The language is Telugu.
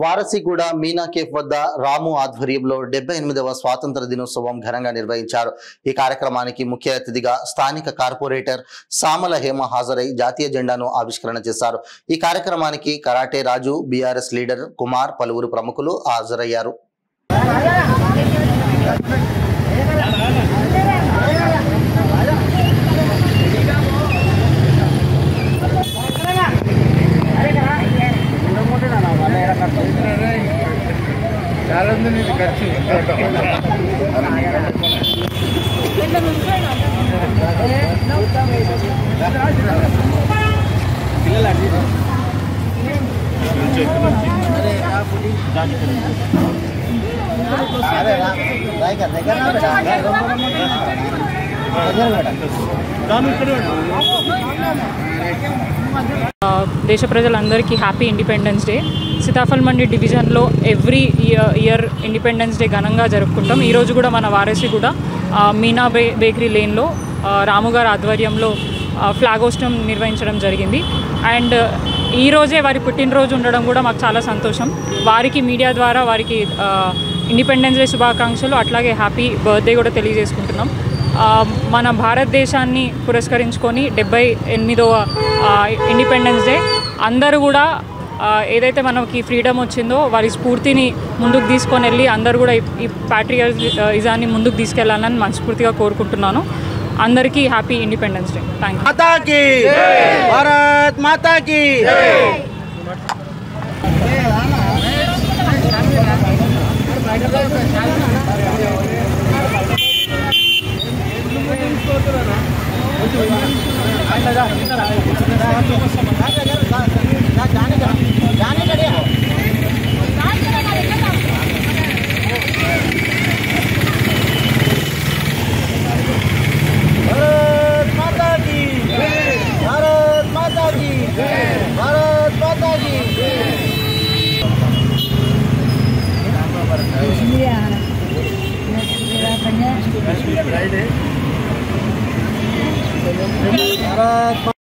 వారసిగూడ మీనా కేఫ్ వద్ద రాము ఆధ్వర్యంలో 78వ స్వాతంత్ర దినోత్సవం ఘనంగా నిర్వహించారు। ఈ కార్యక్రమానికి ముఖ్య అతిథిగా స్థానిక కార్పొరేటర్ సామల హేమ హాజరై జాతీయ జెండాను ఆవిష్కరణ చేశారు। ఈ కార్యక్రమానికి కరాటే రాజు, బీఆర్ఎస్ లీడర్ కుమార్, పలువురు ప్రముఖులు హాజరయ్యారు। దేశ ప్రజలందరికీ హ్యాపీ ఇండిపెండెన్స్ డే। సీతాఫల్ మండి డివిజన్లో ఎవ్రీ ఇయర్ ఇండిపెండెన్స్ డే ఘనంగా జరుపుకుంటాం। ఈరోజు కూడా మన వారసిగూడ మీనా బేకరీ లేన్లో రాము గారి ఆధ్వర్యంలో ఫ్లాగ్ హోస్టింగ్ నిర్వహించడం జరిగింది। అండ్ ఈరోజే వారి పుట్టినరోజు ఉండడం కూడా మాకు చాలా సంతోషం। వారికి మీడియా ద్వారా వారికి ఇండిపెండెన్స్ డే శుభాకాంక్షలు, అట్లాగే హ్యాపీ బర్త్డే కూడా తెలియజేసుకుంటున్నాం। మన భారతదేశాన్ని పురస్కరించుకొని 78వ ఇండిపెండెన్స్ డే అందరూ కూడా ఏదైతే మనకి ఫ్రీడమ్ వచ్చిందో వారి స్ఫూర్తిని ముందుకు తీసుకొని వెళ్ళి అందరూ కూడా ఈ ప్యాట్రియాటిజాన్ని ముందుకు తీసుకెళ్లాలని మనస్ఫూర్తిగా కోరుకుంటున్నాను। అందరికీ happy independence day. Thank you. మాతా కీ భారత్ మాతా కీ Friday.